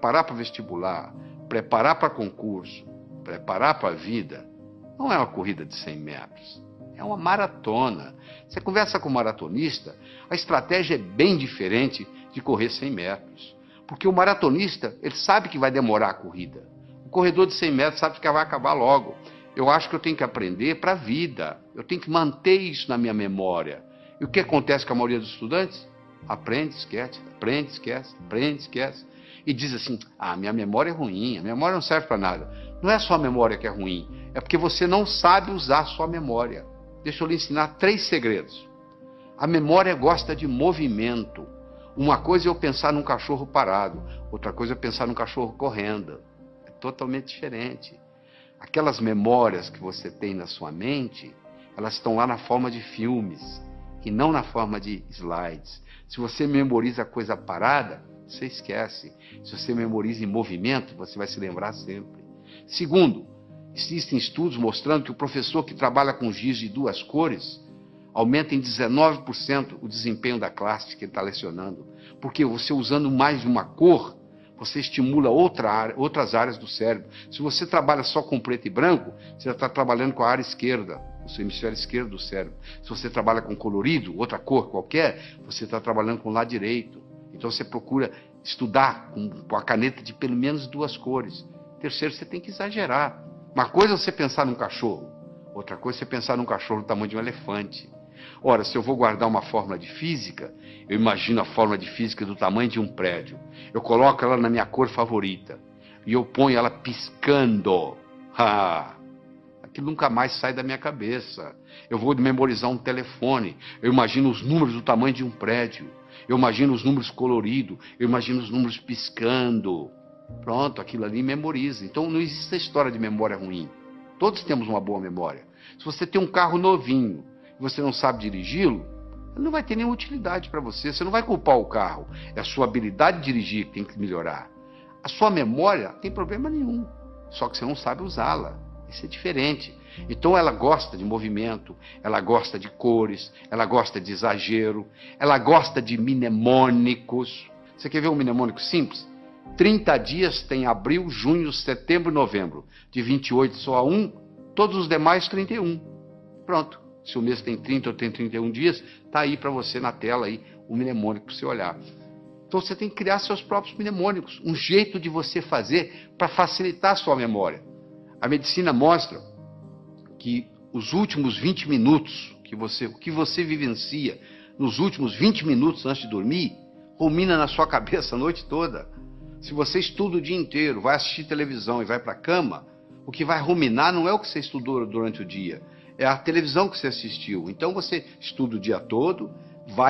preparar para vestibular, preparar para concurso, preparar para a vida, não é uma corrida de 100 metros. É uma maratona. Você conversa com um maratonista, a estratégia é bem diferente de correr 100 metros. Porque o maratonista, ele sabe que vai demorar a corrida. O corredor de 100 metros sabe que vai acabar logo. Eu acho que eu tenho que aprender para a vida. Eu tenho que manter isso na minha memória. E o que acontece com a maioria dos estudantes? Aprende, esquece, aprende, esquece, aprende, esquece. E diz assim, minha memória é ruim, a memória não serve para nada. Não é só a memória que é ruim, é porque você não sabe usar a sua memória. Deixa eu lhe ensinar 3 segredos. A memória gosta de movimento. Uma coisa é eu pensar num cachorro parado, outra coisa é pensar num cachorro correndo. É totalmente diferente. Aquelas memórias que você tem na sua mente, elas estão lá na forma de filmes e não na forma de slides. Se você memoriza coisa parada, você esquece. Se você memoriza em movimento, você vai se lembrar sempre. Segundo, existem estudos mostrando que o professor que trabalha com giz de 2 cores aumenta em 19% o desempenho da classe que ele está lecionando. Porque você usando mais de uma cor, você estimula outras áreas do cérebro. Se você trabalha só com preto e branco, você já está trabalhando com a área esquerda, o seu hemisfério esquerdo do cérebro. Se você trabalha com colorido, outra cor qualquer, você está trabalhando com o lado direito. Então você procura estudar com a caneta de pelo menos 2 cores. Terceiro, você tem que exagerar. Uma coisa é você pensar num cachorro, outra coisa é você pensar num cachorro do tamanho de um elefante. Ora, se eu vou guardar uma fórmula de física, eu imagino a fórmula de física do tamanho de um prédio. Eu coloco ela na minha cor favorita e eu ponho ela piscando. Aquilo nunca mais sai da minha cabeça. Eu vou memorizar um telefone, eu imagino os números do tamanho de um prédio. Eu imagino os números coloridos, eu imagino os números piscando. Pronto, aquilo ali memoriza. Então não existe a história de memória ruim. Todos temos uma boa memória. Se você tem um carro novinho e você não sabe dirigi-lo, ele não vai ter nenhuma utilidade para você. Você não vai culpar o carro. É a sua habilidade de dirigir que tem que melhorar. A sua memória não tem problema nenhum. Só que você não sabe usá-la. Isso é diferente. Então ela gosta de movimento, ela gosta de cores, ela gosta de exagero, ela gosta de mnemônicos. Você quer ver um mnemônico simples? 30 dias tem abril, junho, setembro e novembro. De 28 só a 1, todos os demais 31. Pronto. Se o mês tem 30 ou tem 31 dias, está aí para você na tela aí, o mnemônico para você olhar. Então você tem que criar seus próprios mnemônicos, um jeito de você fazer para facilitar a sua memória. A medicina mostra que os últimos 20 minutos, o que você vivencia nos últimos 20 minutos antes de dormir, rumina na sua cabeça a noite toda. Se você estuda o dia inteiro, vai assistir televisão e vai para a cama, o que vai ruminar não é o que você estudou durante o dia, é a televisão que você assistiu. Então você estuda o dia todo,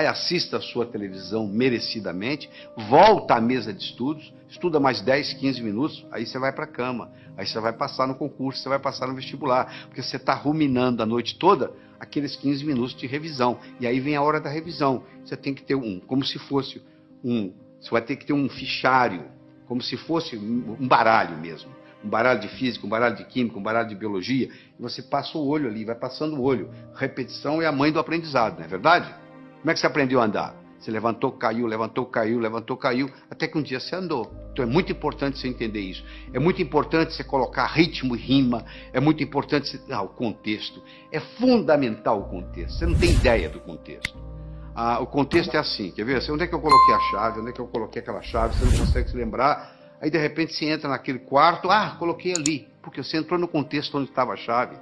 assista a sua televisão merecidamente, volta à mesa de estudos, estuda mais 10, 15 minutos, aí você vai para a cama, aí você vai passar no concurso, você vai passar no vestibular, porque você está ruminando a noite toda aqueles 15 minutos de revisão, e aí vem a hora da revisão. Você tem que ter como se fosse você vai ter que ter um fichário, como se fosse um baralho mesmo. Um baralho de física, um baralho de química, um baralho de biologia, e você passa o olho ali, vai passando o olho. Repetição é a mãe do aprendizado, não é verdade? Como é que você aprendeu a andar? Você levantou, caiu, levantou, caiu, levantou, caiu, até que um dia você andou. Então é muito importante você entender isso. É muito importante você colocar ritmo e rima, é muito importante o contexto. É fundamental o contexto, você não tem ideia do contexto. O contexto é assim, quer ver? Onde é que eu coloquei a chave, onde é que eu coloquei aquela chave, você não consegue se lembrar. Aí de repente você entra naquele quarto, coloquei ali, porque você entrou no contexto onde estava a chave.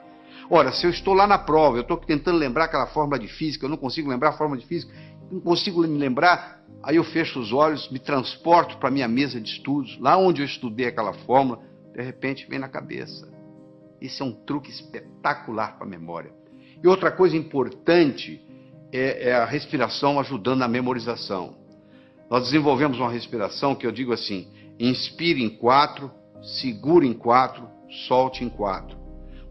Ora, se eu estou lá na prova, eu estou tentando lembrar aquela fórmula de física, eu não consigo lembrar a fórmula de física, não consigo me lembrar, aí eu fecho os olhos, me transporto para a minha mesa de estudos, lá onde eu estudei aquela fórmula, de repente vem na cabeça. Isso é um truque espetacular para a memória. E outra coisa importante é a respiração ajudando na memorização. Nós desenvolvemos uma respiração que eu digo assim: inspire em 4, segure em 4, solte em 4.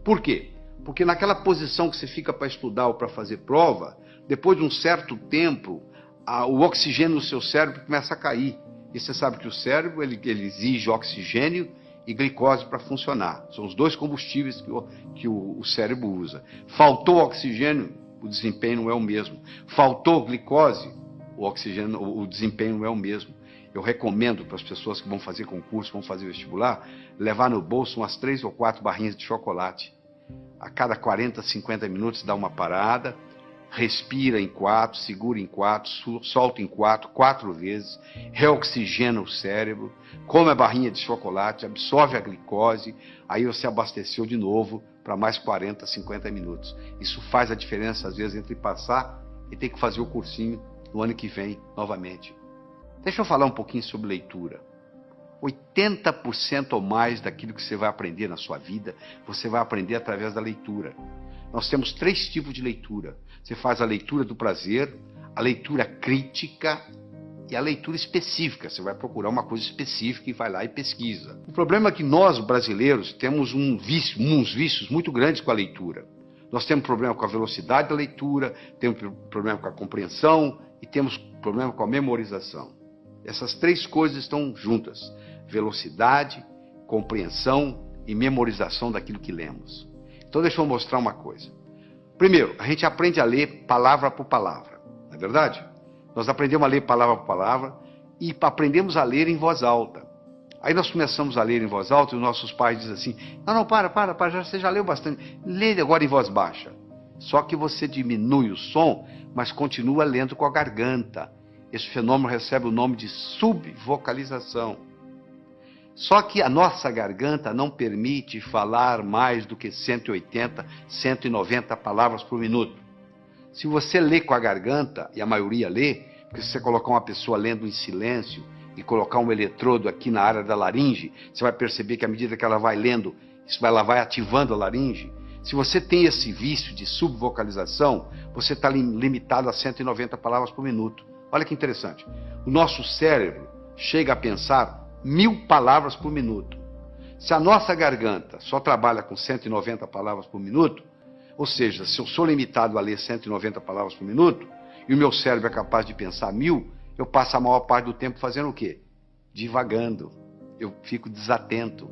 Por quê? Porque naquela posição que você fica para estudar ou para fazer prova, depois de um certo tempo, o oxigênio no seu cérebro começa a cair. E você sabe que o cérebro ele exige oxigênio e glicose para funcionar. São os dois combustíveis que o cérebro usa. Faltou oxigênio, o desempenho não é o mesmo. Faltou glicose, o desempenho não é o mesmo. eu recomendo para as pessoas que vão fazer concurso, vão fazer vestibular, levar no bolso umas 3 ou 4 barrinhas de chocolate. A cada 40, 50 minutos dá uma parada, respira em 4, segura em 4, solta em 4, 4 vezes, reoxigena o cérebro, come a barrinha de chocolate, absorve a glicose, aí você abasteceu de novo para mais 40, 50 minutos. Isso faz a diferença, às vezes, entre passar e ter que fazer o cursinho no ano que vem, novamente. Deixa eu falar um pouquinho sobre leitura. 80% ou mais daquilo que você vai aprender na sua vida, você vai aprender através da leitura. Nós temos 3 tipos de leitura. Você faz a leitura do prazer, a leitura crítica e a leitura específica. Você vai procurar uma coisa específica e vai lá e pesquisa. O problema é que nós, brasileiros, temos uns vícios muito grandes com a leitura. Nós temos problema com a velocidade da leitura, temos problema com a compreensão e temos problema com a memorização. Essas 3 coisas estão juntas: velocidade, compreensão e memorização daquilo que lemos. Então deixa eu mostrar uma coisa. Primeiro, a gente aprende a ler palavra por palavra, não é verdade? Nós aprendemos a ler palavra por palavra e aprendemos a ler em voz alta. Aí nós começamos a ler em voz alta e os nossos pais dizem assim: não, para, você já leu bastante, lê agora em voz baixa. Só que você diminui o som, mas continua lendo com a garganta. Esse fenômeno recebe o nome de subvocalização. Só que a nossa garganta não permite falar mais do que 180, 190 palavras por minuto. Se você lê com a garganta, e a maioria lê, porque se você colocar uma pessoa lendo em silêncio e colocar um eletrodo aqui na área da laringe, você vai perceber que à medida que ela vai lendo, ela vai ativando a laringe. Se você tem esse vício de subvocalização, você está limitado a 190 palavras por minuto. Olha que interessante. O nosso cérebro chega a pensar 1000 palavras por minuto. Se a nossa garganta só trabalha com 190 palavras por minuto, ou seja, se eu sou limitado a ler 190 palavras por minuto, e o meu cérebro é capaz de pensar 1000, eu passo a maior parte do tempo fazendo o quê? Divagando. Eu fico desatento.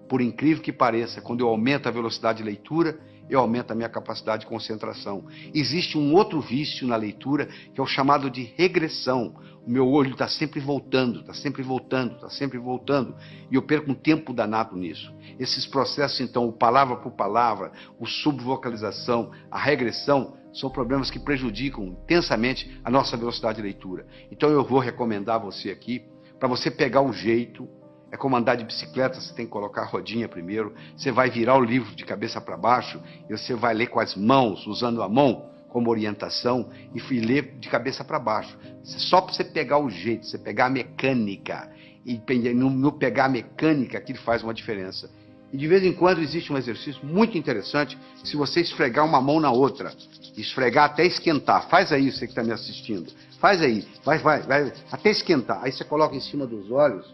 Por incrível que pareça, quando eu aumento a velocidade de leitura, eu aumento a minha capacidade de concentração. Existe um outro vício na leitura, que é o chamado de regressão. O meu olho está sempre voltando, está sempre voltando, está sempre voltando, e eu perco um tempo danado nisso. Esses processos, então, o palavra por palavra, o subvocalização, a regressão, são problemas que prejudicam intensamente a nossa velocidade de leitura. Então eu vou recomendar a você aqui, para você pegar o jeito. É como andar de bicicleta, você tem que colocar a rodinha primeiro, você vai virar o livro de cabeça para baixo, e você vai ler com as mãos, usando a mão como orientação, e ler de cabeça para baixo. Só para você pegar o jeito, você pegar a mecânica, e no pegar a mecânica, aquilo faz uma diferença. E de vez em quando existe um exercício muito interessante, se você esfregar uma mão na outra, esfregar até esquentar. Faz aí, você que está me assistindo, faz aí, vai, até esquentar. Aí você coloca em cima dos olhos,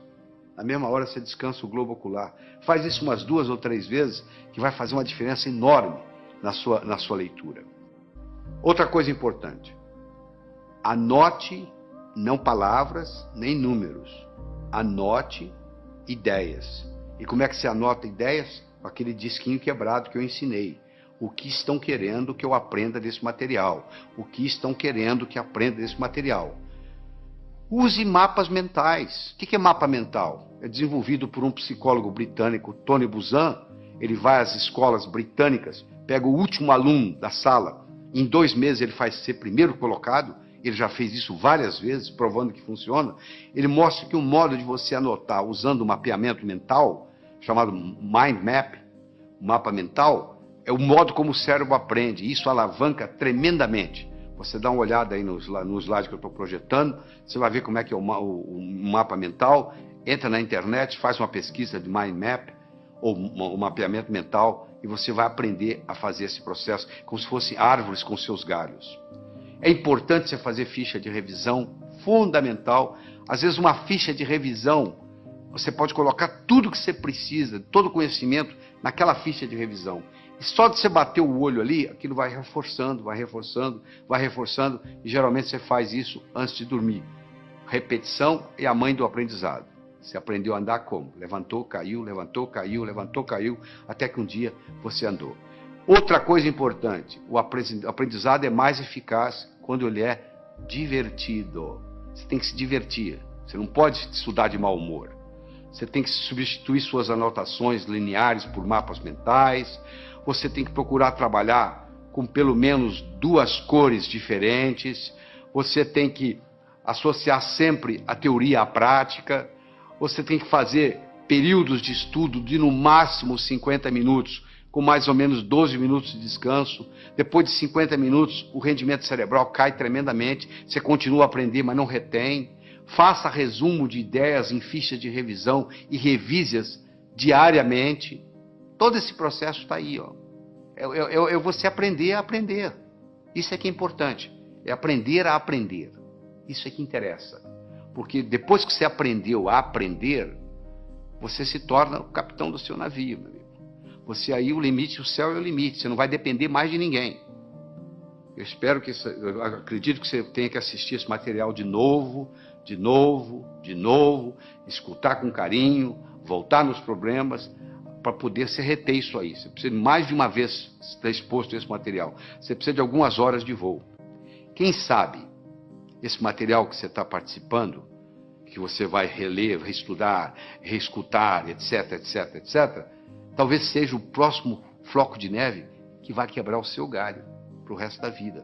na mesma hora você descansa o globo ocular. Faz isso umas 2 ou 3 vezes, que vai fazer uma diferença enorme na sua leitura. Outra coisa importante: anote não palavras nem números, anote ideias. E como é que você anota ideias? Com aquele disquinho quebrado que eu ensinei. O que estão querendo que eu aprenda desse material? O que estão querendo que aprenda desse material? Use mapas mentais. O que é mapa mental? É desenvolvido por um psicólogo britânico, Tony Buzan. Ele vai às escolas britânicas, pega o último aluno da sala, em 2 meses ele faz ser primeiro colocado. Ele já fez isso várias vezes, provando que funciona. Ele mostra que um modo de você anotar usando o mapeamento mental, chamado Mind Map, o mapa mental, é o modo como o cérebro aprende. Isso alavanca tremendamente. Você dá uma olhada aí no slide que eu estou projetando, você vai ver como é que é o mapa mental. Entra na internet, faz uma pesquisa de Mind Map, ou o mapeamento mental, e você vai aprender a fazer esse processo como se fossem árvores com seus galhos. É importante você fazer ficha de revisão, fundamental. Às vezes uma ficha de revisão, você pode colocar tudo que você precisa, todo o conhecimento, naquela ficha de revisão. E só de você bater o olho ali, aquilo vai reforçando, e geralmente você faz isso antes de dormir. Repetição é a mãe do aprendizado. Você aprendeu a andar como? Levantou, caiu, levantou, caiu, levantou, caiu, até que um dia você andou. Outra coisa importante: o aprendizado é mais eficaz quando ele é divertido. Você tem que se divertir. Você não pode estudar de mau humor. Você tem que substituir suas anotações lineares por mapas mentais. Você tem que procurar trabalhar com pelo menos 2 cores diferentes. Você tem que associar sempre a teoria à prática. Você tem que fazer períodos de estudo de no máximo 50 minutos, com mais ou menos 12 minutos de descanso. Depois de 50 minutos, o rendimento cerebral cai tremendamente. Você continua a aprender, mas não retém. Faça resumo de ideias em fichas de revisão e revise-as diariamente. Todo esse processo está aí, ó. É você aprender a aprender. Isso é que é importante. É aprender a aprender. Isso é que interessa. Porque depois que você aprendeu a aprender, você se torna o capitão do seu navio, meu amigo. Você aí, o limite, o céu é o limite. Você não vai depender mais de ninguém. Eu acredito que você tenha que assistir esse material de novo, escutar com carinho, voltar nos problemas, para poder se reter isso aí. Você precisa mais de uma vez estar exposto a esse material. Você precisa de algumas horas de voo. Quem sabe esse material que você está participando, que você vai reler, reestudar, reescutar, etc, etc, etc, talvez seja o próximo floco de neve que vai quebrar o seu galho para o resto da vida.